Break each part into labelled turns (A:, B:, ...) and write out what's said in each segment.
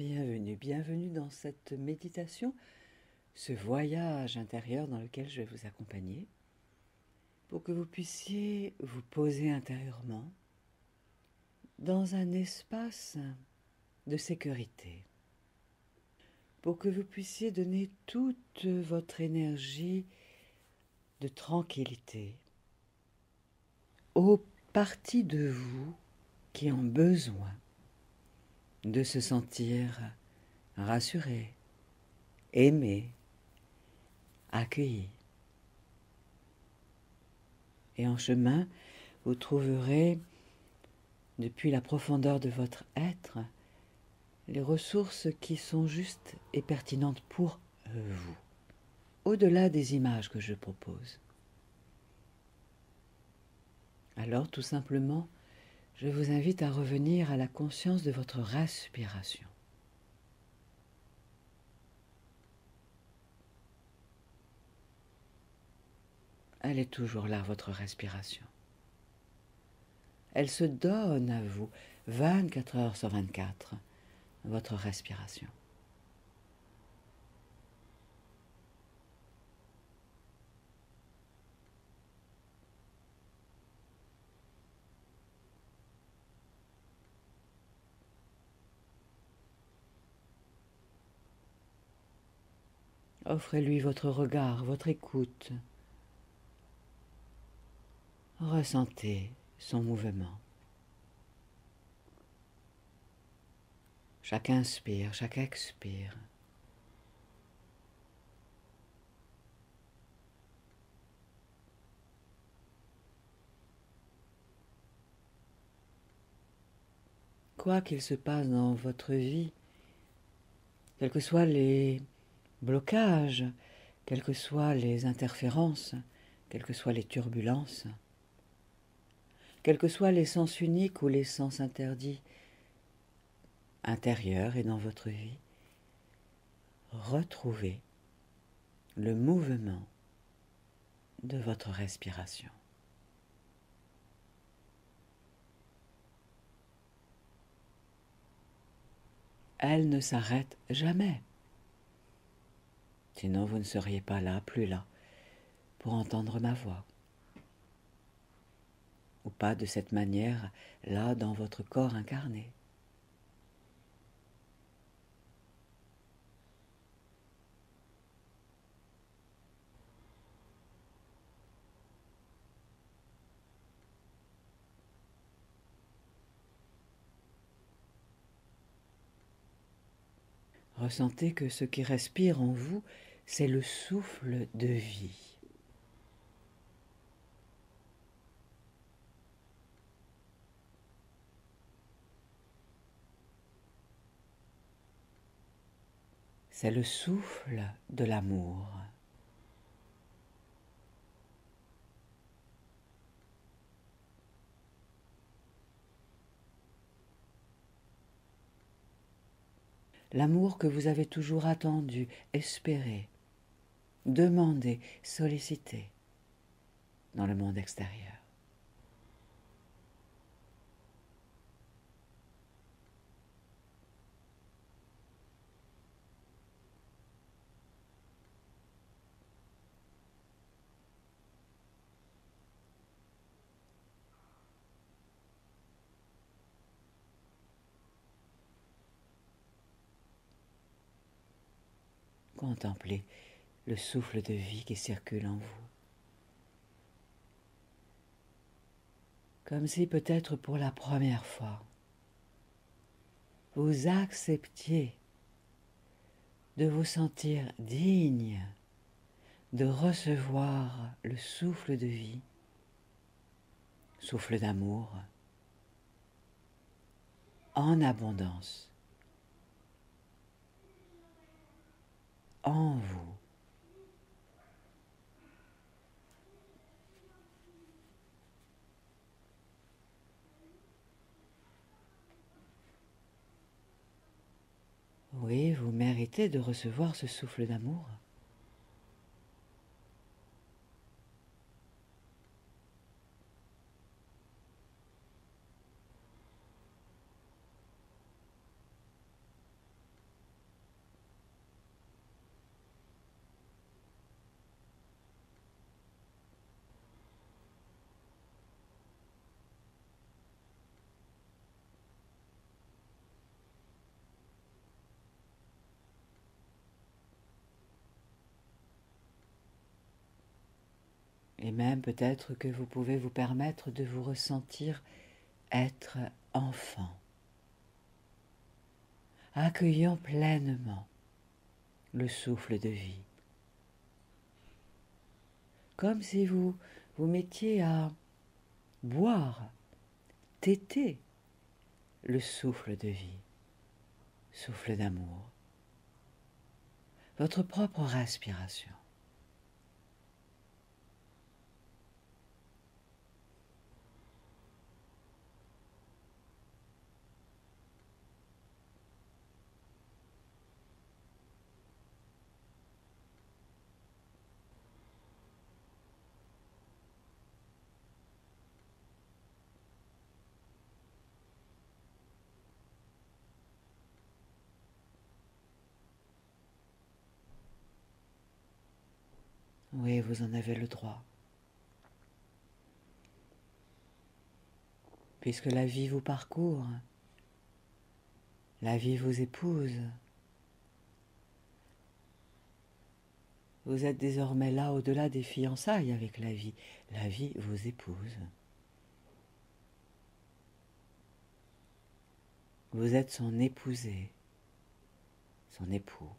A: Bienvenue, bienvenue dans cette méditation, ce voyage intérieur dans lequel je vais vous accompagner, pour que vous puissiez vous poser intérieurement dans un espace de sécurité, pour que vous puissiez donner toute votre énergie de tranquillité aux parties de vous qui ont besoin de se sentir rassurées, aimées, accueillies. Et en chemin, vous trouverez, depuis la profondeur de votre être, les ressources qui sont justes et pertinentes pour vous, au-delà des images que je propose. Alors, tout simplement, je vous invite à revenir à la conscience de votre respiration. Elle est toujours là, votre respiration. Elle se donne à vous 24 heures sur 24, votre respiration. Offrez-lui votre regard, votre écoute. Ressentez son mouvement. Chaque inspire, chaque expire. Quoi qu'il se passe dans votre vie, quels que soient les blocages, quelles que soient les interférences, quelles que soient les turbulences, quels que soient les sens uniques ou les sens interdits, intérieurs et dans votre vie, retrouvez le mouvement de votre respiration. Elle ne s'arrête jamais. Sinon vous ne seriez pas là, plus là, pour entendre ma voix. Ou pas de cette manière, là, dans votre corps incarné. Ressentez que ce qui respire en vous, c'est le souffle de vie. C'est le souffle de l'amour. L'amour que vous avez toujours attendu, espéré, demandé, sollicité dans le monde extérieur. Contemplez le souffle de vie qui circule en vous. Comme si peut-être pour la première fois, vous acceptiez de vous sentir digne de recevoir le souffle de vie, souffle d'amour, en abondance, en vous. Oui, vous méritez de recevoir ce souffle d'amour. Et même peut-être que vous pouvez vous permettre de vous ressentir être enfant, accueillant pleinement le souffle de vie, comme si vous vous mettiez à boire, téter le souffle de vie, souffle d'amour, votre propre respiration. Oui, vous en avez le droit. Puisque la vie vous parcourt, la vie vous épouse. Vous êtes désormais là au-delà des fiançailles avec la vie. La vie vous épouse. Vous êtes son épousé, son époux.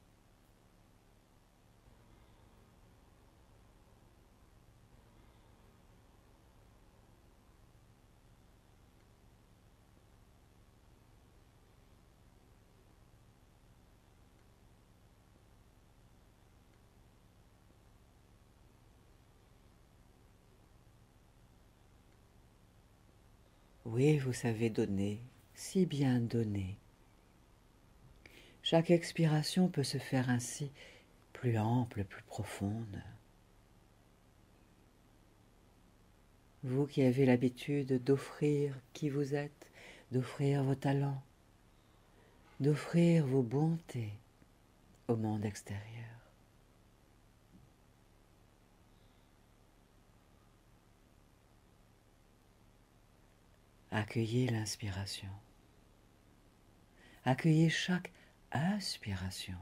A: Oui, vous savez donner, si bien donner. Chaque expiration peut se faire ainsi, plus ample, plus profonde. Vous qui avez l'habitude d'offrir qui vous êtes, d'offrir vos talents, d'offrir vos bontés au monde extérieur. Accueillez l'inspiration. Accueillez chaque inspiration.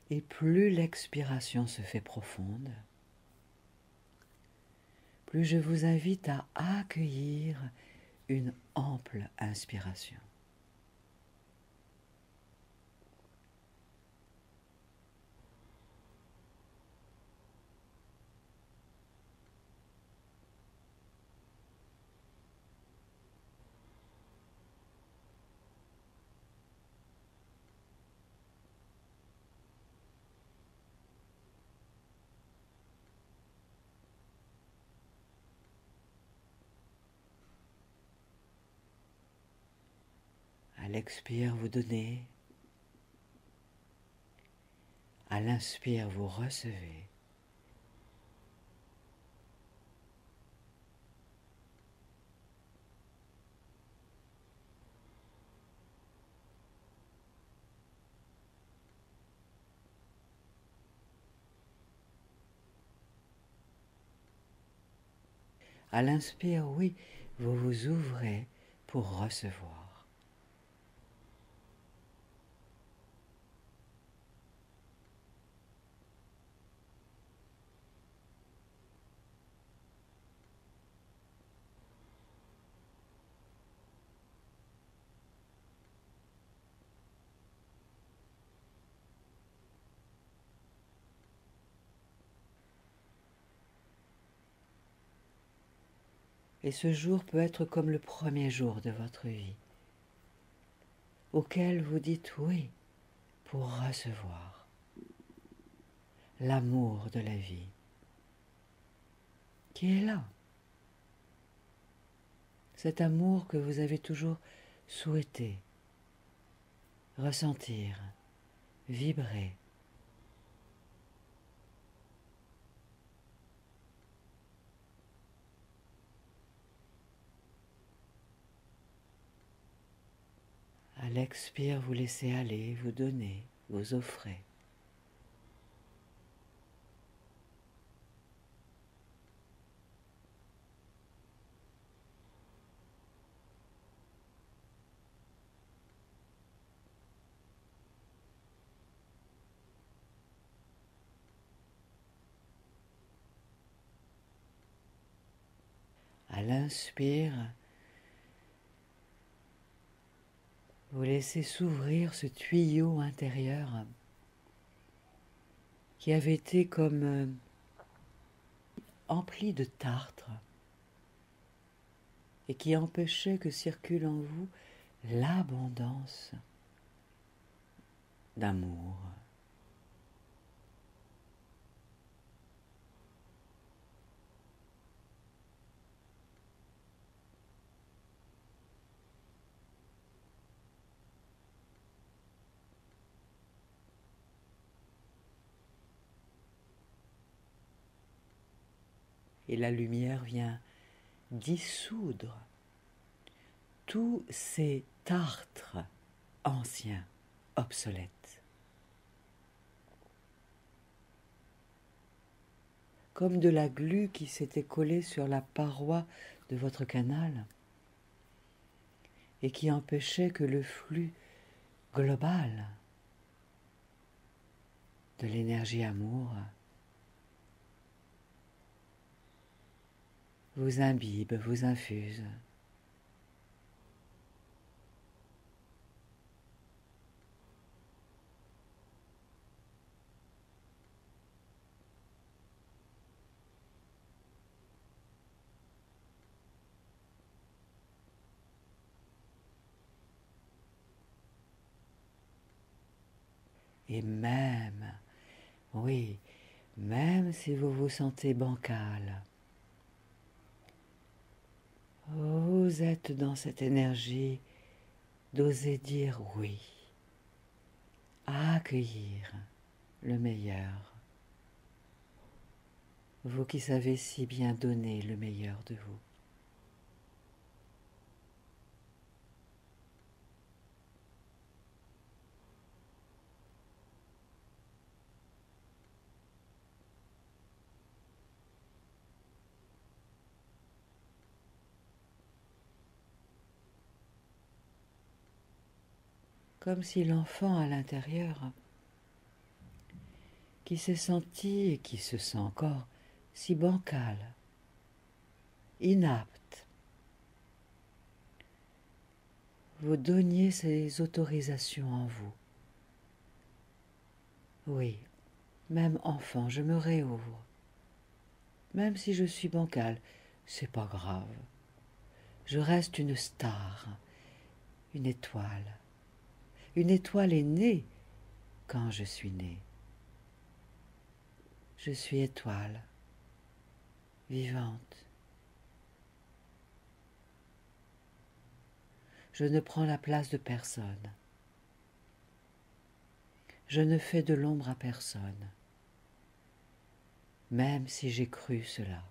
A: Et plus l'expiration se fait profonde, plus je vous invite à accueillir une ample inspiration. À l'expire, vous donnez. À l'inspire, vous recevez. À l'inspire, oui, vous vous ouvrez pour recevoir. Et ce jour peut être comme le premier jour de votre vie, auquel vous dites oui pour recevoir l'amour de la vie qui est là. Cet amour que vous avez toujours souhaité ressentir, vibrer. À l'expire, vous laissez aller, vous donnez, vous offrez. À l'inspire, vous laissez s'ouvrir ce tuyau intérieur qui avait été comme empli de tartre et qui empêchait que circule en vous l'abondance d'amour. Et la lumière vient dissoudre tous ces tartres anciens, obsolètes. Comme de la glu qui s'était collée sur la paroi de votre canal et qui empêchait que le flux global de l'énergie amour vous imbibe, vous infuse. Et même, oui, même si vous vous sentez bancal, vous êtes dans cette énergie d'oser dire oui, à accueillir le meilleur. Vous qui savez si bien donner le meilleur de vous. Comme si l'enfant à l'intérieur, qui s'est senti et qui se sent encore si bancal, inapte, vous donniez ces autorisations en vous. Oui, même enfant, je me réouvre. Même si je suis bancal, c'est pas grave. Je reste une star, une étoile. Une étoile est née quand je suis née. Je suis étoile, vivante. Je ne prends la place de personne. Je ne fais de l'ombre à personne, même si j'ai cru cela.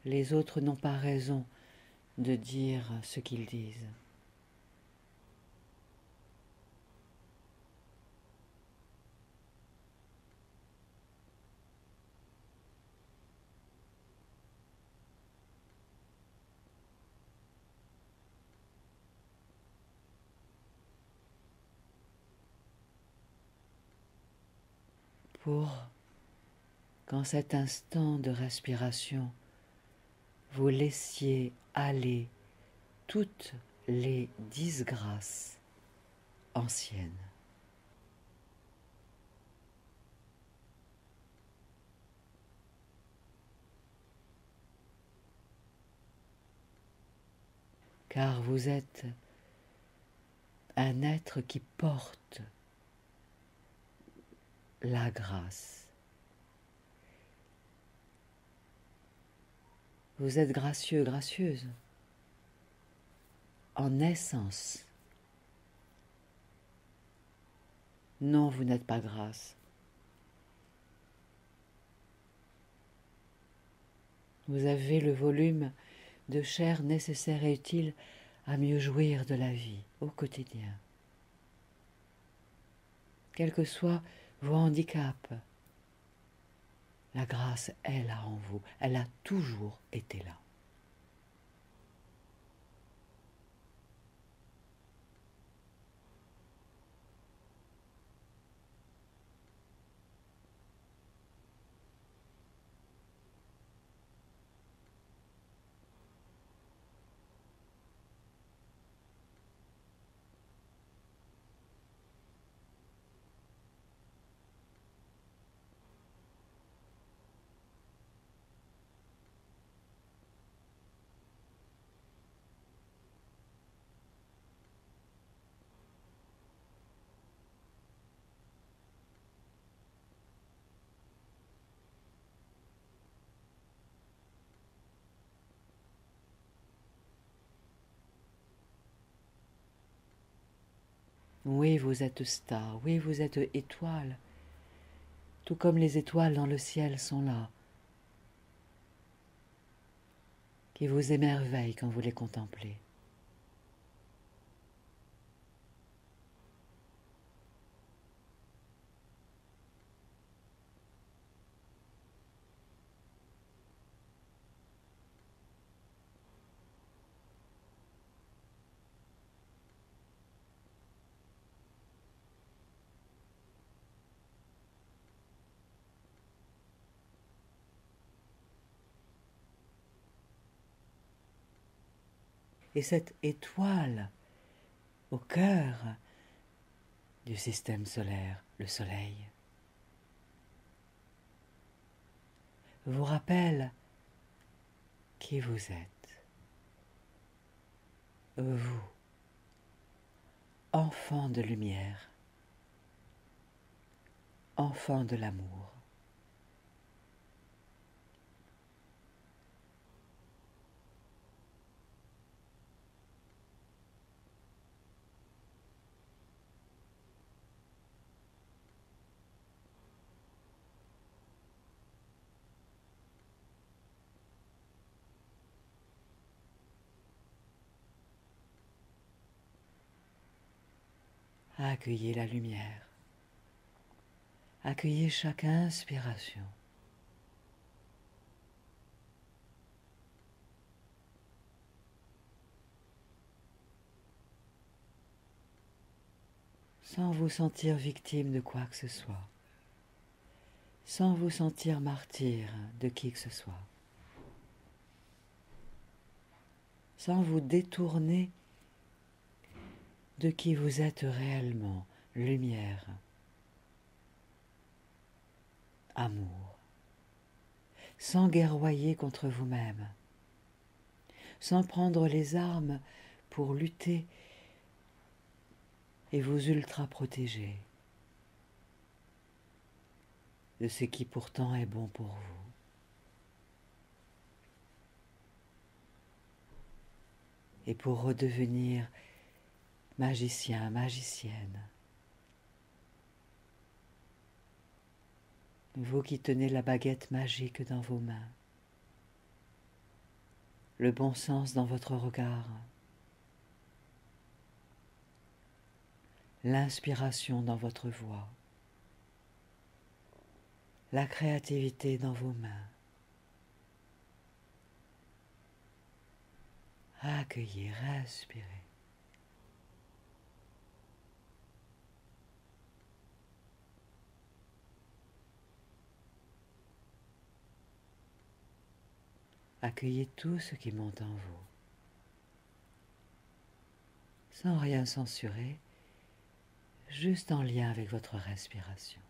A: Les autres n'ont pas raison de dire ce qu'ils disent. Pour qu'en cet instant de respiration, vous laissiez aller toutes les disgrâces anciennes. Car vous êtes un être qui porte la grâce. Vous êtes gracieux, gracieuse, en essence. Non, vous n'êtes pas grâce. Vous avez le volume de chair nécessaire et utile à mieux jouir de la vie au quotidien. Quels que soient vos handicaps, la grâce est là en vous, elle a toujours été là. Oui, vous êtes star, oui, vous êtes étoile, tout comme les étoiles dans le ciel sont là, qui vous émerveillent quand vous les contemplez. Et cette étoile au cœur du système solaire, le Soleil, vous rappelle qui vous êtes, vous, enfant de lumière, enfant de l'amour. Accueillez la lumière, accueillez chaque inspiration. Sans vous sentir victime de quoi que ce soit, sans vous sentir martyr de qui que ce soit, sans vous détourner de qui vous êtes réellement, lumière, amour, sans guerroyer contre vous-même, sans prendre les armes pour lutter et vous ultra-protéger de ce qui pourtant est bon pour vous. Et pour redevenir magicien, magicienne, vous qui tenez la baguette magique dans vos mains, le bon sens dans votre regard, l'inspiration dans votre voix, la créativité dans vos mains. Accueillez, respirez. Accueillez tout ce qui monte en vous, sans rien censurer, juste en lien avec votre respiration.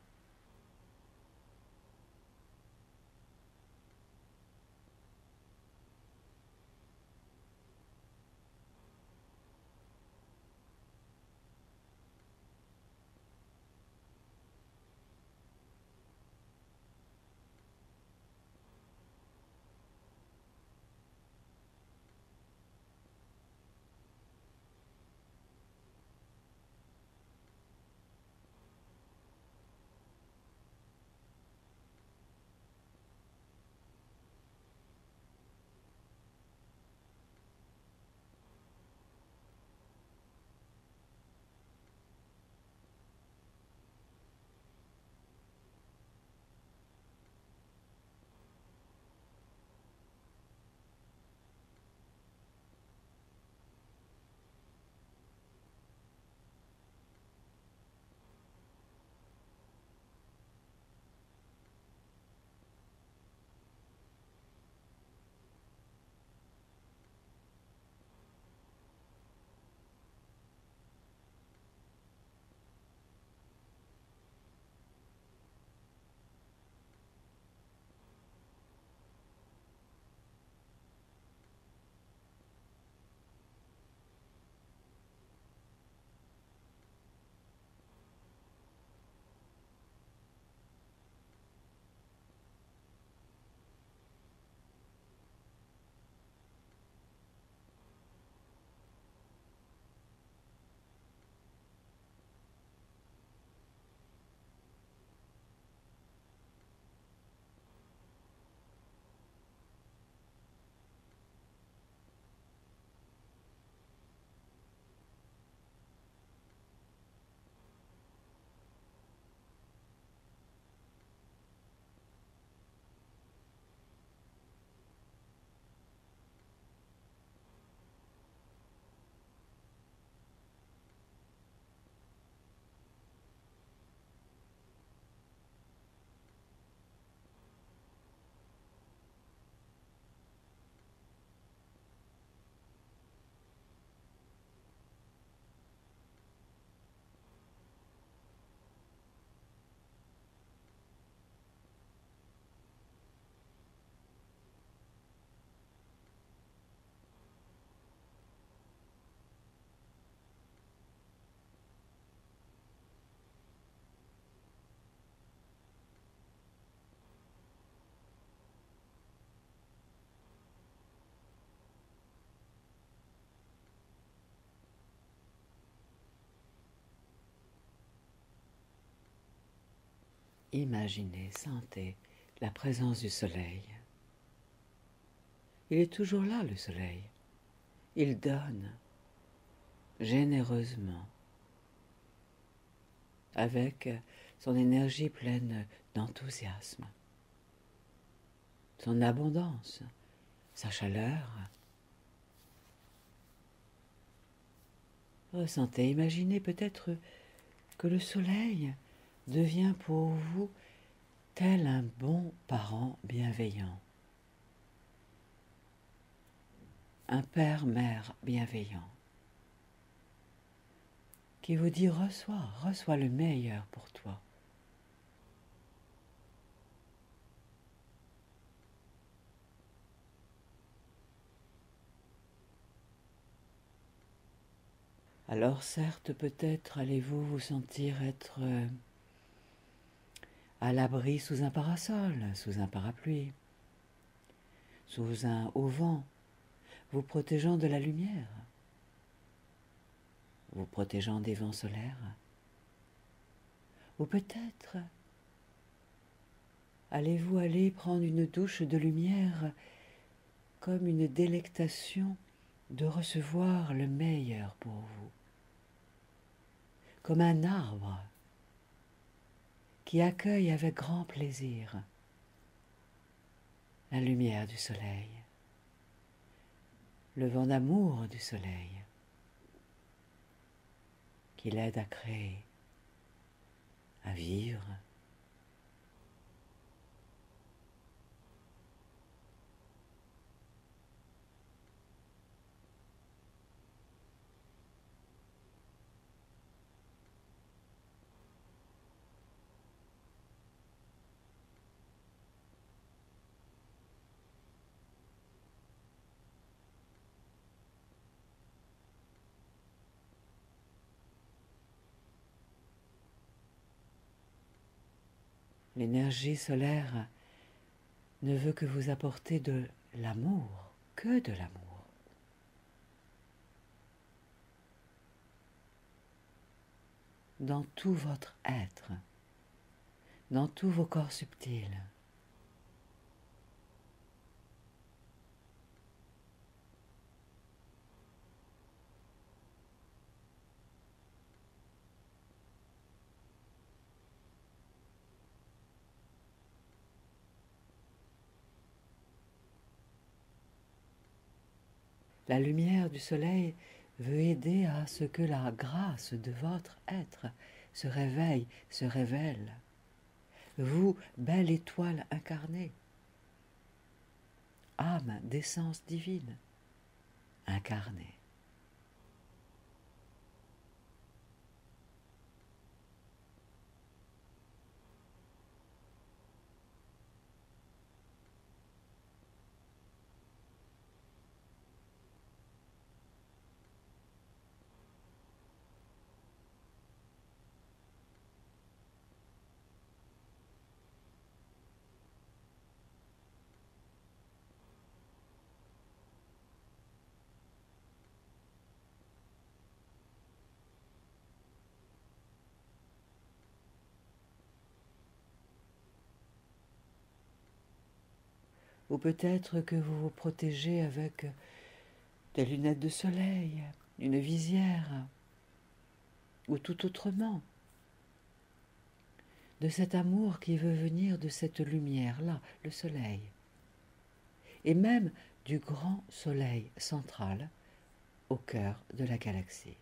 A: imaginez, sentez la présence du soleil. Il est toujours là, le soleil. Il donne généreusement, avec son énergie pleine d'enthousiasme, son abondance, sa chaleur. Ressentez, imaginez peut-être que le soleil devient pour vous tel un bon parent bienveillant, un père-mère bienveillant, qui vous dit reçois le meilleur pour toi. Alors certes, peut-être allez-vous vous sentir être à l'abri sous un parasol, sous un parapluie, sous un auvent, vous protégeant de la lumière, vous protégeant des vents solaires. Ou peut-être allez-vous aller prendre une douche de lumière comme une délectation de recevoir le meilleur pour vous, comme un arbre qui accueille avec grand plaisir la lumière du soleil, le vent d'amour du soleil, qui l'aide à créer, à vivre. L'énergie solaire ne veut que vous apporter de l'amour, que de l'amour. Dans tout votre être, dans tous vos corps subtils. La lumière du soleil veut aider à ce que la grâce de votre être se réveille, se révèle. Vous, belle étoile incarnée, âme d'essence divine, incarnée. Ou peut-être que vous vous protégez avec des lunettes de soleil, une visière, ou tout autrement, de cet amour qui veut venir de cette lumière-là, le soleil, et même du grand soleil central au cœur de la galaxie.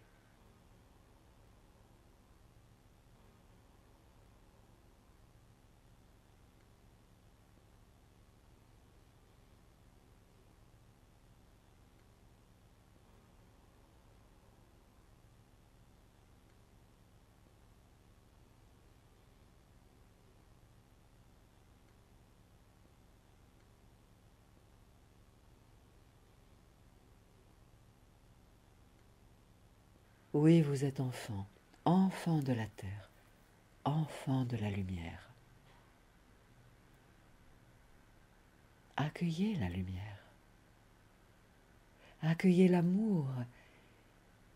A: Oui, vous êtes enfant, enfant de la terre, enfant de la lumière. Accueillez la lumière. Accueillez l'amour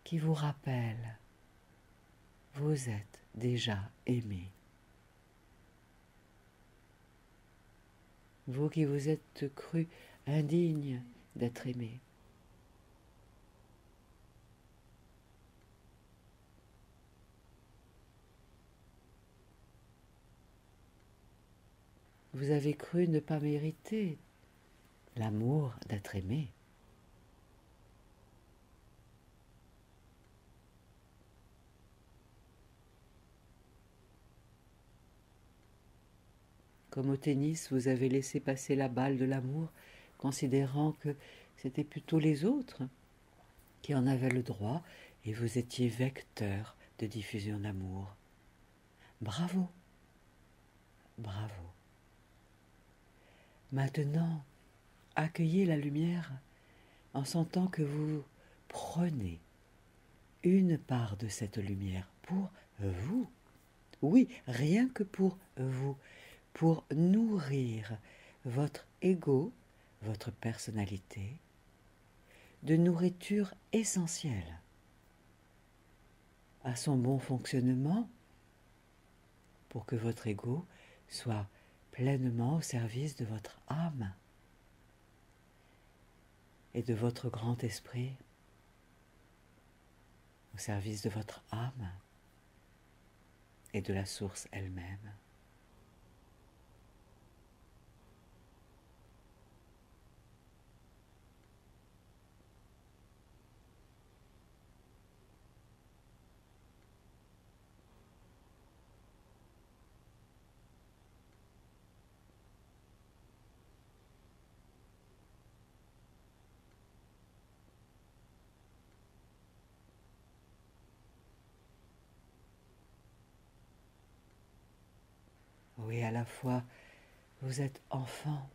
A: qui vous rappelle, vous êtes déjà aimé. vous qui vous êtes cru indigne d'être aimé. Vous avez cru ne pas mériter l'amour d'être aimé. Comme au tennis, vous avez laissé passer la balle de l'amour, considérant que c'était plutôt les autres qui en avaient le droit, et vous étiez vecteur de diffusion d'amour. Bravo, bravo. Maintenant, accueillez la lumière en sentant que vous prenez une part de cette lumière pour vous. Oui, rien que pour vous, pour nourrir votre ego, votre personnalité, de nourriture essentielle à son bon fonctionnement pour que votre ego soit pleinement au service de votre âme et de votre grand esprit, au service de votre âme et de la source elle-même. Oui, à la fois vous êtes enfant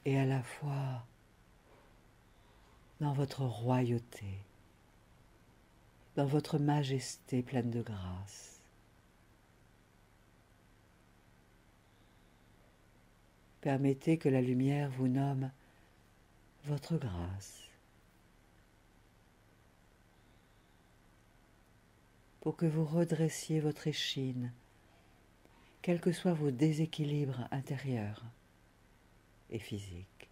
A: et à la fois dans votre royauté, dans votre majesté pleine de grâce. Permettez que la lumière vous nomme votre grâce, pour que vous redressiez votre échine, quels que soient vos déséquilibres intérieurs et physiques,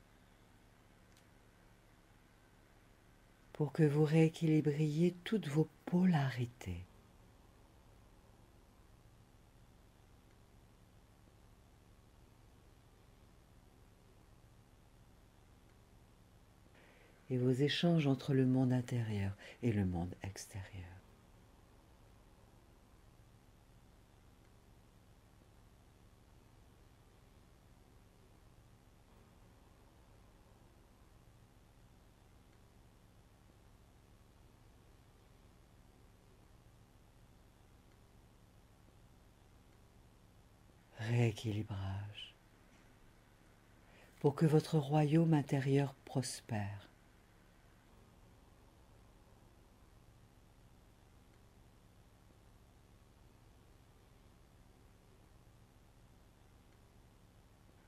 A: pour que vous rééquilibriez toutes vos polarités. Et vos échanges entre le monde intérieur et le monde extérieur. Rééquilibrage, pour que votre royaume intérieur prospère.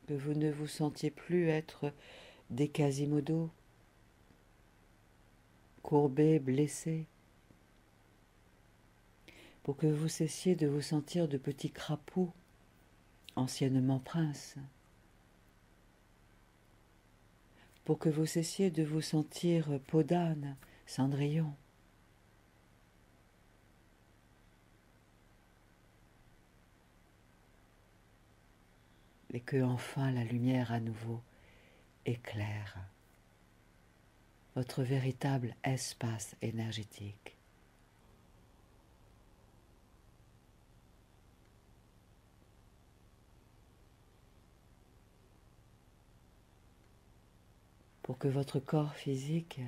A: Que vous ne vous sentiez plus être des Quasimodo, courbés, blessés, pour que vous cessiez de vous sentir de petits crapauds, anciennement princes, pour que vous cessiez de vous sentir peau d'âne, Cendrillon, et que enfin la lumière à nouveau éclaire votre véritable espace énergétique. Pour que votre corps physique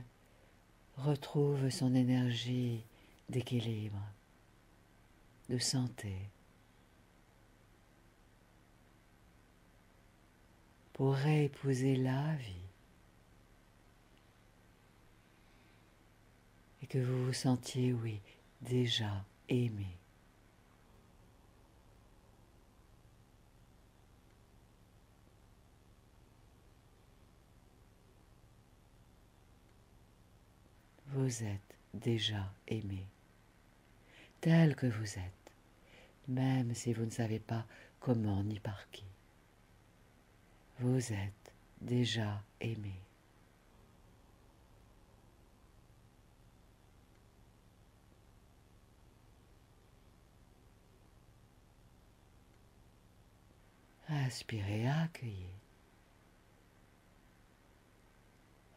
A: retrouve son énergie d'équilibre, de santé, pour réépouser la vie et que vous vous sentiez, oui, déjà aimé. Vous êtes déjà aimé, tel que vous êtes, même si vous ne savez pas comment ni par qui. vous êtes déjà aimé. Inspirez, accueillez,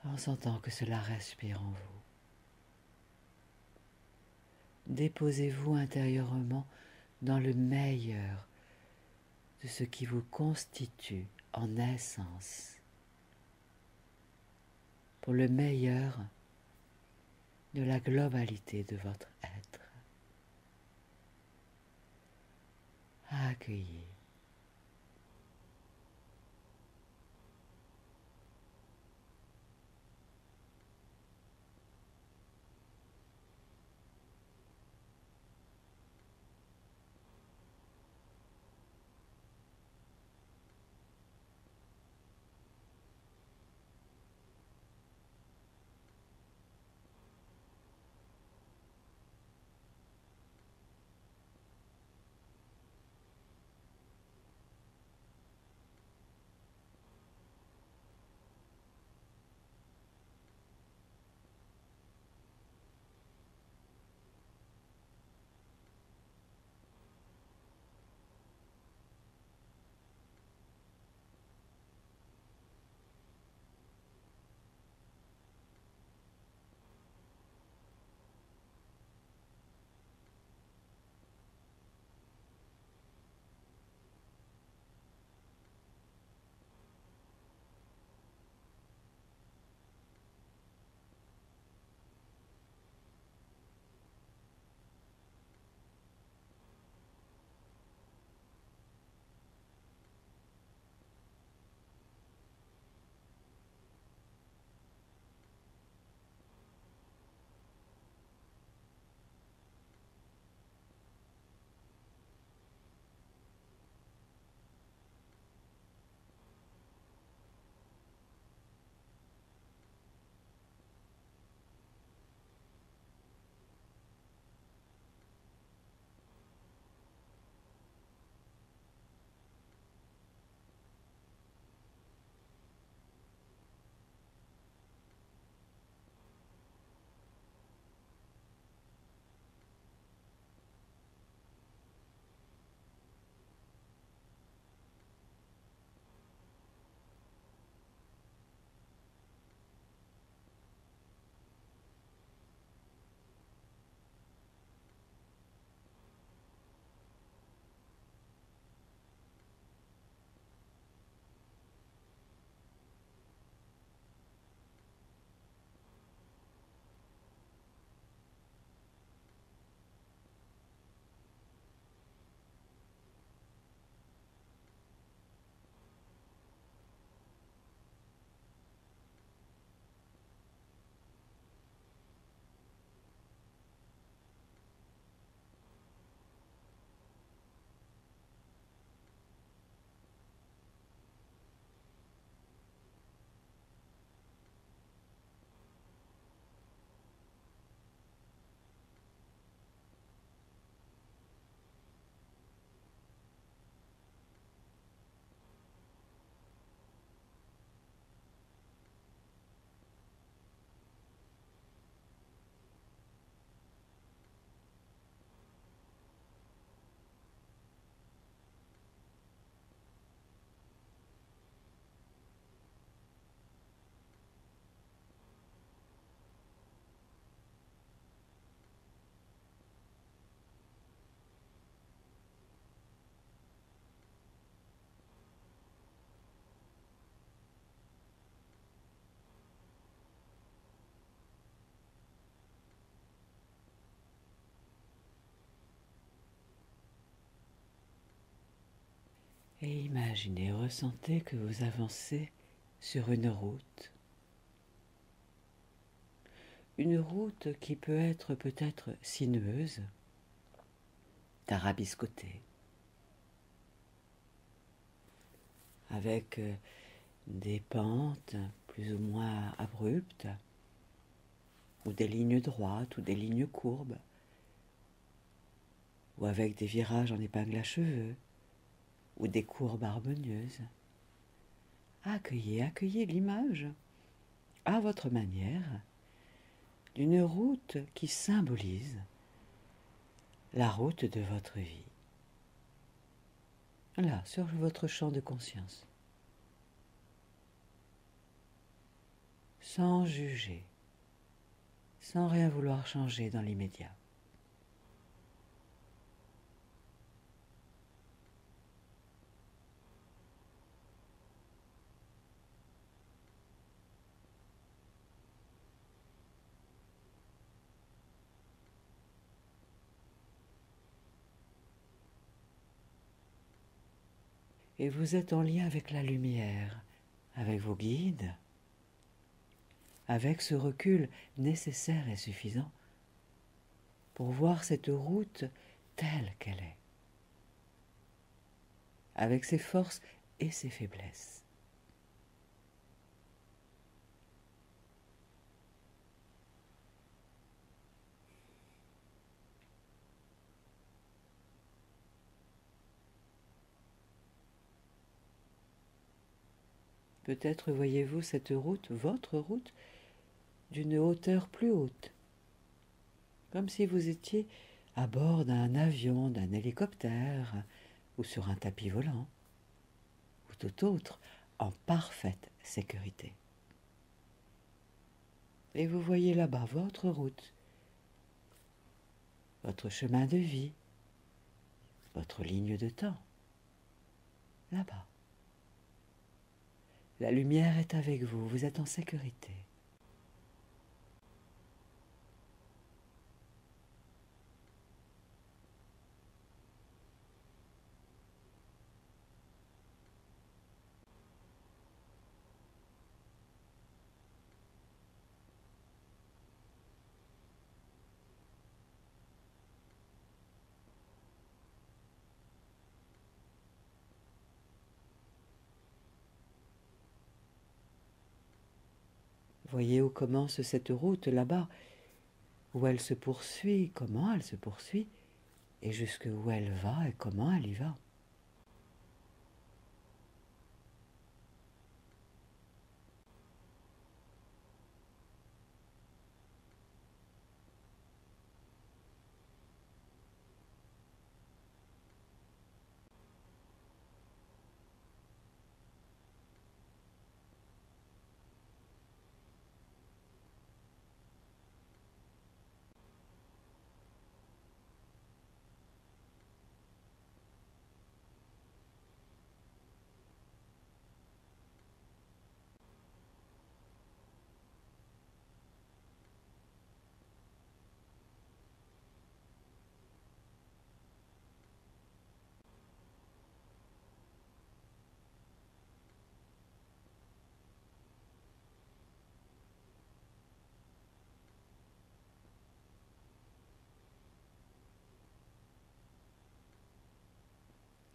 A: en sentant que cela respire en vous. Déposez-vous intérieurement dans le meilleur de ce qui vous constitue en essence, pour le meilleur de la globalité de votre être. Accueillez. Et imaginez, ressentez que vous avancez sur une route qui peut être peut-être sinueuse, tarabiscotée, avec des pentes plus ou moins abruptes, ou des lignes droites ou des lignes courbes, ou avec des virages en épingle à cheveux, ou des courbes harmonieuses. accueillez l'image, à votre manière, d'une route qui symbolise la route de votre vie. Là, sur votre champ de conscience. Sans juger, sans rien vouloir changer dans l'immédiat. Et vous êtes en lien avec la lumière, avec vos guides, avec ce recul nécessaire et suffisant pour voir cette route telle qu'elle est, avec ses forces et ses faiblesses. Peut-être voyez-vous cette route, votre route, d'une hauteur plus haute, comme si vous étiez à bord d'un avion, d'un hélicoptère, ou sur un tapis volant, ou tout autre, en parfaite sécurité. Et vous voyez là-bas votre route, votre chemin de vie, votre ligne de temps, là-bas. La lumière est avec vous, vous êtes en sécurité. Voyez où commence cette route là-bas, où elle se poursuit, comment elle se poursuit, et jusqu'où elle va et comment elle y va.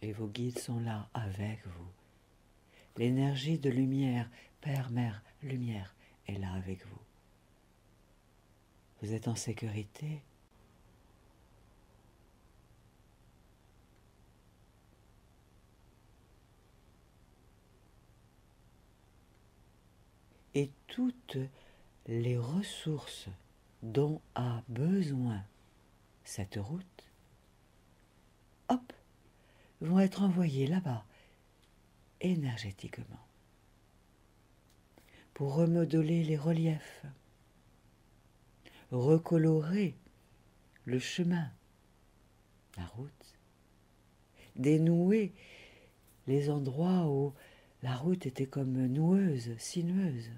A: Et vos guides sont là avec vous. L'énergie de lumière, Père, Mère, Lumière, est là avec vous. Vous êtes en sécurité. Et toutes les ressources dont a besoin cette route, hop, vont être envoyées là-bas, énergétiquement, pour remodeler les reliefs, recolorer le chemin, la route, dénouer les endroits où la route était comme noueuse, sinueuse.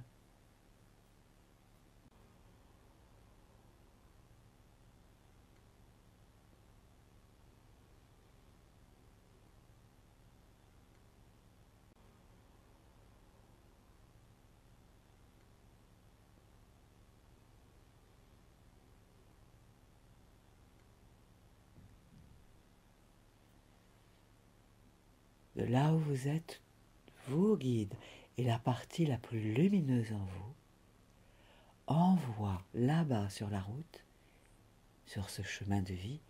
A: De là où vous êtes, vos guides et la partie la plus lumineuse en vous envoient là-bas sur la route, sur ce chemin de vie,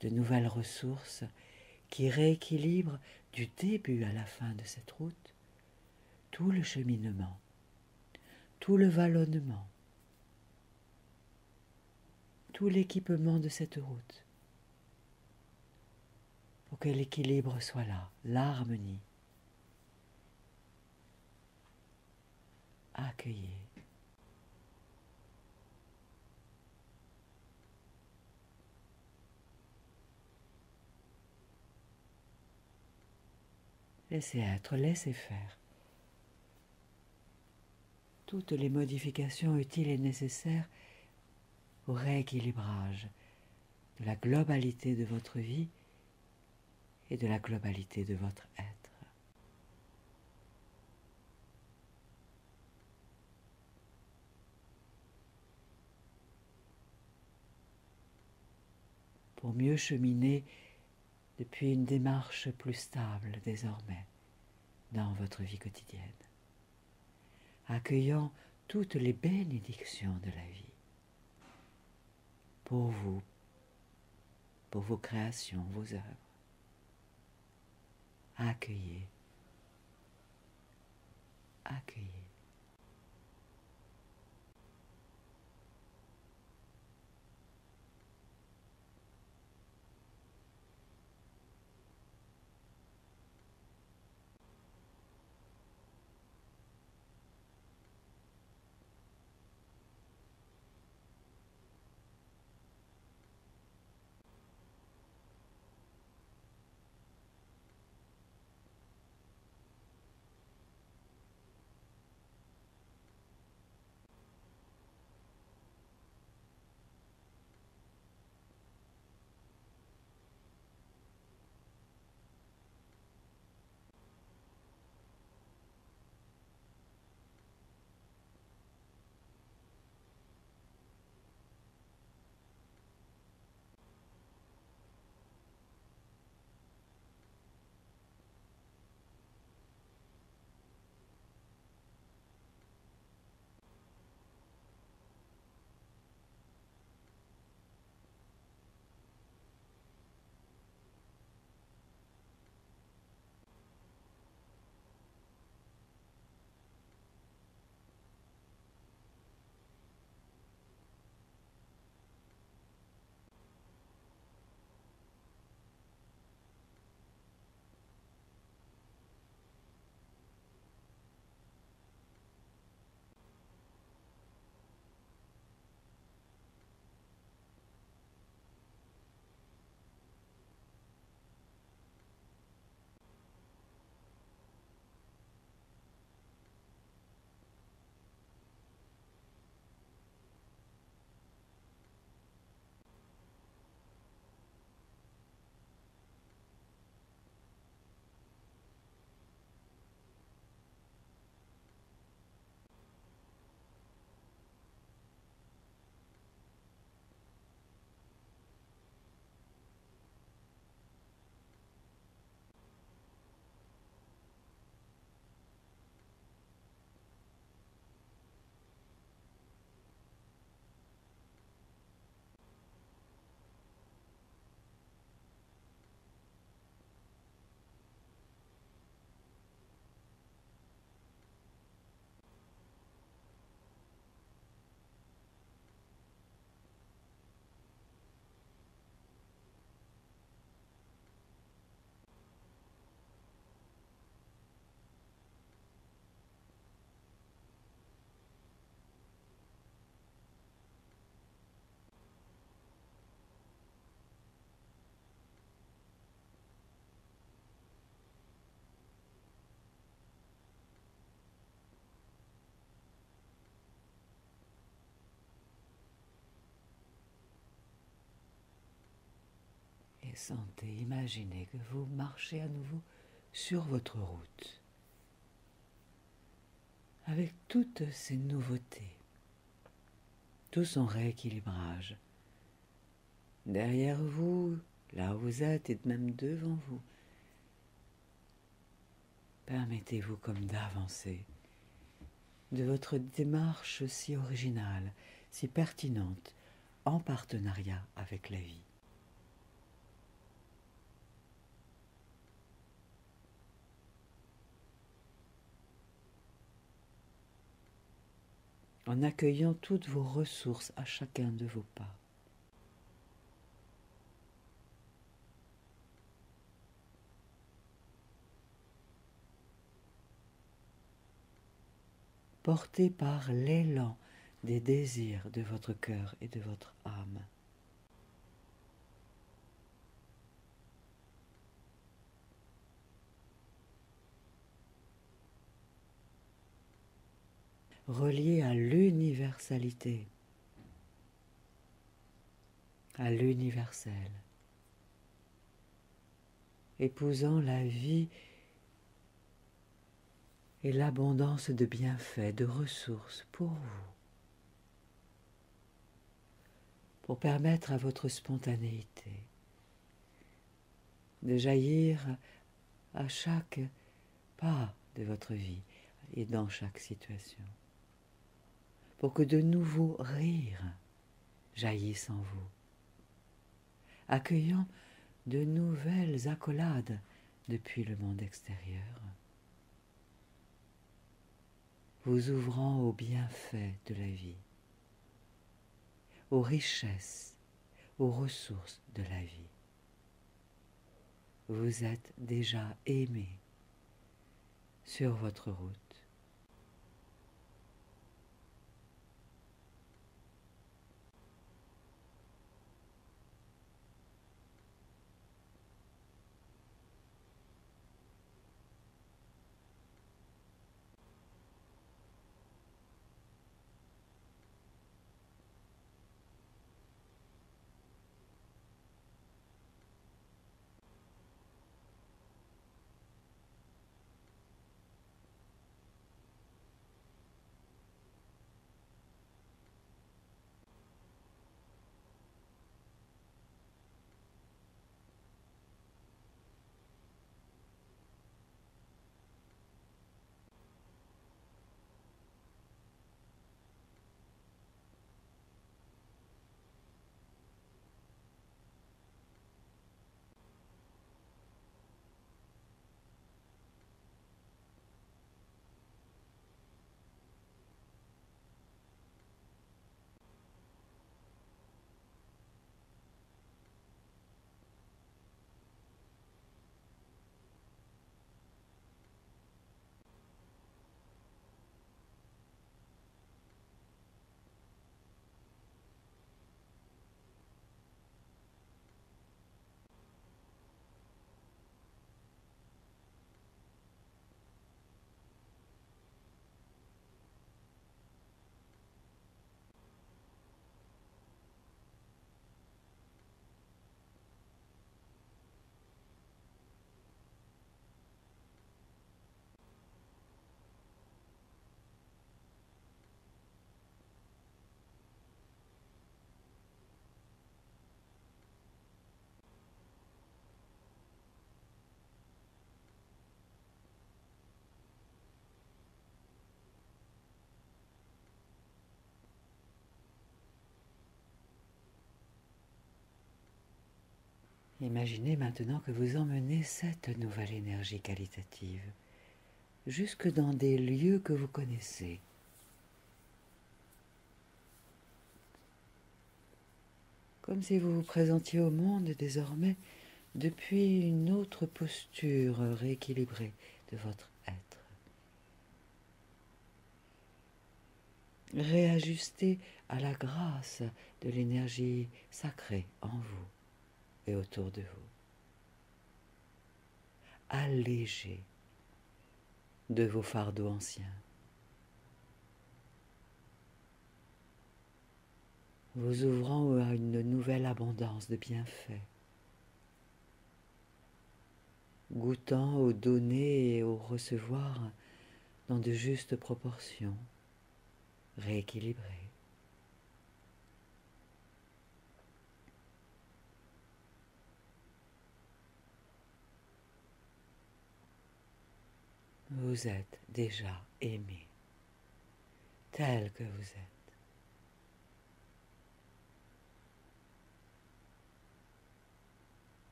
A: de nouvelles ressources qui rééquilibrent du début à la fin de cette route tout le cheminement, tout le vallonnement, tout l'équipement de cette route, pour que l'équilibre soit là, l'harmonie. Accueillez. Laissez être, laissez faire. Toutes les modifications utiles et nécessaires au rééquilibrage de la globalité de votre vie et de la globalité de votre être. Pour mieux cheminer depuis une démarche plus stable désormais dans votre vie quotidienne, accueillant toutes les bénédictions de la vie pour vous, pour vos créations, vos œuvres. Accueillez, accueillez. Et sentez, imaginez que vous marchez à nouveau sur votre route, avec toutes ces nouveautés, tout son rééquilibrage. Derrière vous, là où vous êtes et même devant vous, permettez-vous comme d'avancer de votre démarche si originale, si pertinente, en partenariat avec la vie. en accueillant toutes vos ressources à chacun de vos pas. Porté par l'élan des désirs de votre cœur et de votre âme. Relié à l'universalité, à l'universel, épousant la vie et l'abondance de bienfaits, de ressources pour vous, pour permettre à votre spontanéité de jaillir à chaque pas de votre vie et dans chaque situation, pour que de nouveaux rires jaillissent en vous, accueillant de nouvelles accolades depuis le monde extérieur, vous ouvrant aux bienfaits de la vie, aux richesses, aux ressources de la vie. Vous êtes déjà aimé sur votre route. Imaginez maintenant que vous emmenez cette nouvelle énergie qualitative jusque dans des lieux que vous connaissez. Comme si vous vous présentiez au monde désormais depuis une autre posture rééquilibrée de votre être. Réajusté à la grâce de l'énergie sacrée en vous et autour de vous. Allégé de vos fardeaux anciens. Vous ouvrant à une nouvelle abondance de bienfaits, goûtant au donner et au recevoir dans de justes proportions, rééquilibrées. Vous êtes déjà aimé, tel que vous êtes.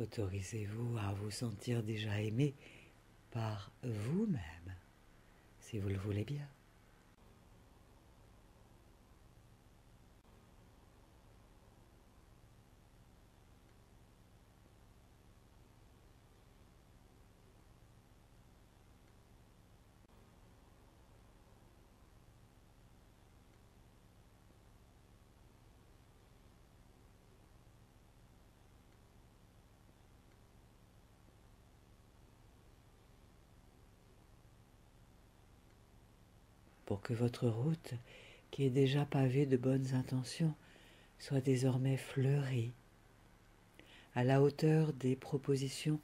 A: Autorisez-vous à vous sentir déjà aimé par vous-même, si vous le voulez bien. Pour que votre route, qui est déjà pavée de bonnes intentions, soit désormais fleurie, à la hauteur des propositions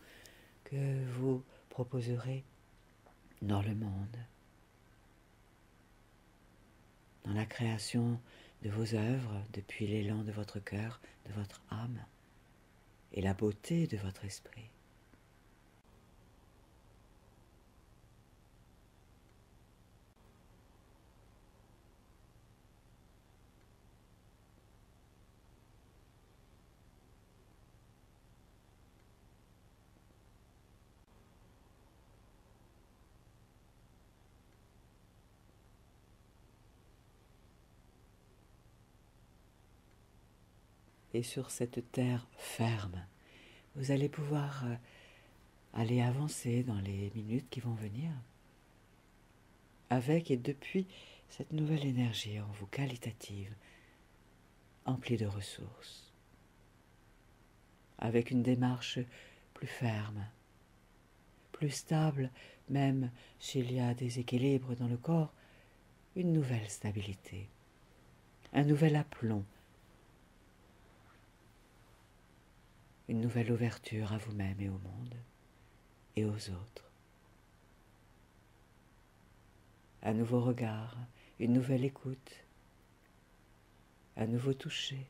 A: que vous proposerez dans le monde, dans la création de vos œuvres, depuis l'élan de votre cœur, de votre âme, et la beauté de votre esprit. Et sur cette terre ferme, vous allez pouvoir aller avancer dans les minutes qui vont venir, avec et depuis cette nouvelle énergie en vous qualitative, emplie de ressources, avec une démarche plus ferme, plus stable, même s'il y a des équilibres dans le corps, une nouvelle stabilité, un nouvel aplomb, une nouvelle ouverture à vous-même et au monde et aux autres. Un nouveau regard, une nouvelle écoute, un nouveau toucher,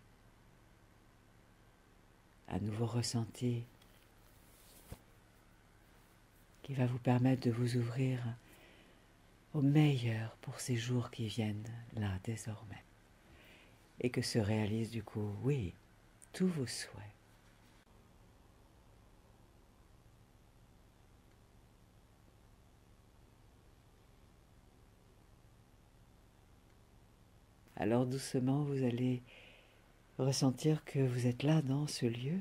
A: un nouveau ressenti qui va vous permettre de vous ouvrir au meilleur pour ces jours qui viennent là désormais. Et que se réalisent du coup, oui, tous vos souhaits. Alors doucement, vous allez ressentir que vous êtes là dans ce lieu,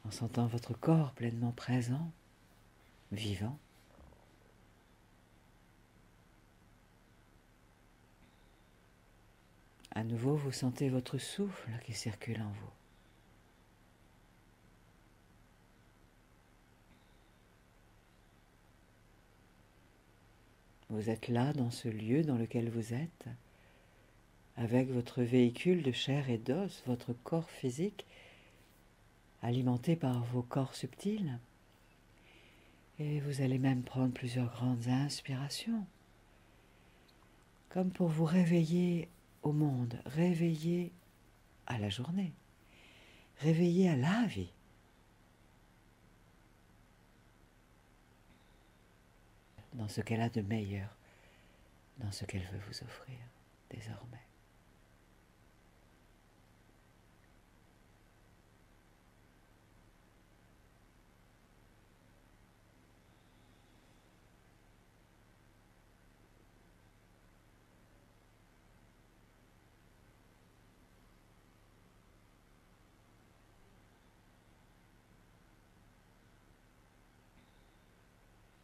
A: en sentant votre corps pleinement présent, vivant. À nouveau, vous sentez votre souffle qui circule en vous. Vous êtes là dans ce lieu dans lequel vous êtes, avec votre véhicule de chair et d'os, votre corps physique, alimenté par vos corps subtils. Et vous allez même prendre plusieurs grandes inspirations, comme pour vous réveiller au monde, réveiller à la journée, réveiller à la vie. Dans ce qu'elle a de meilleur, dans ce qu'elle veut vous offrir désormais.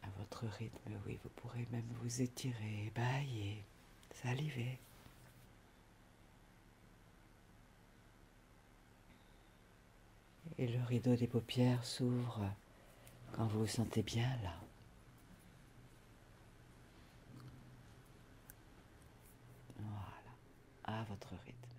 A: À votre rythme, oui, vous pourrez même vous étirer, bâiller, saliver. Et le rideau des paupières s'ouvre quand vous vous sentez bien là. Voilà, à votre rythme.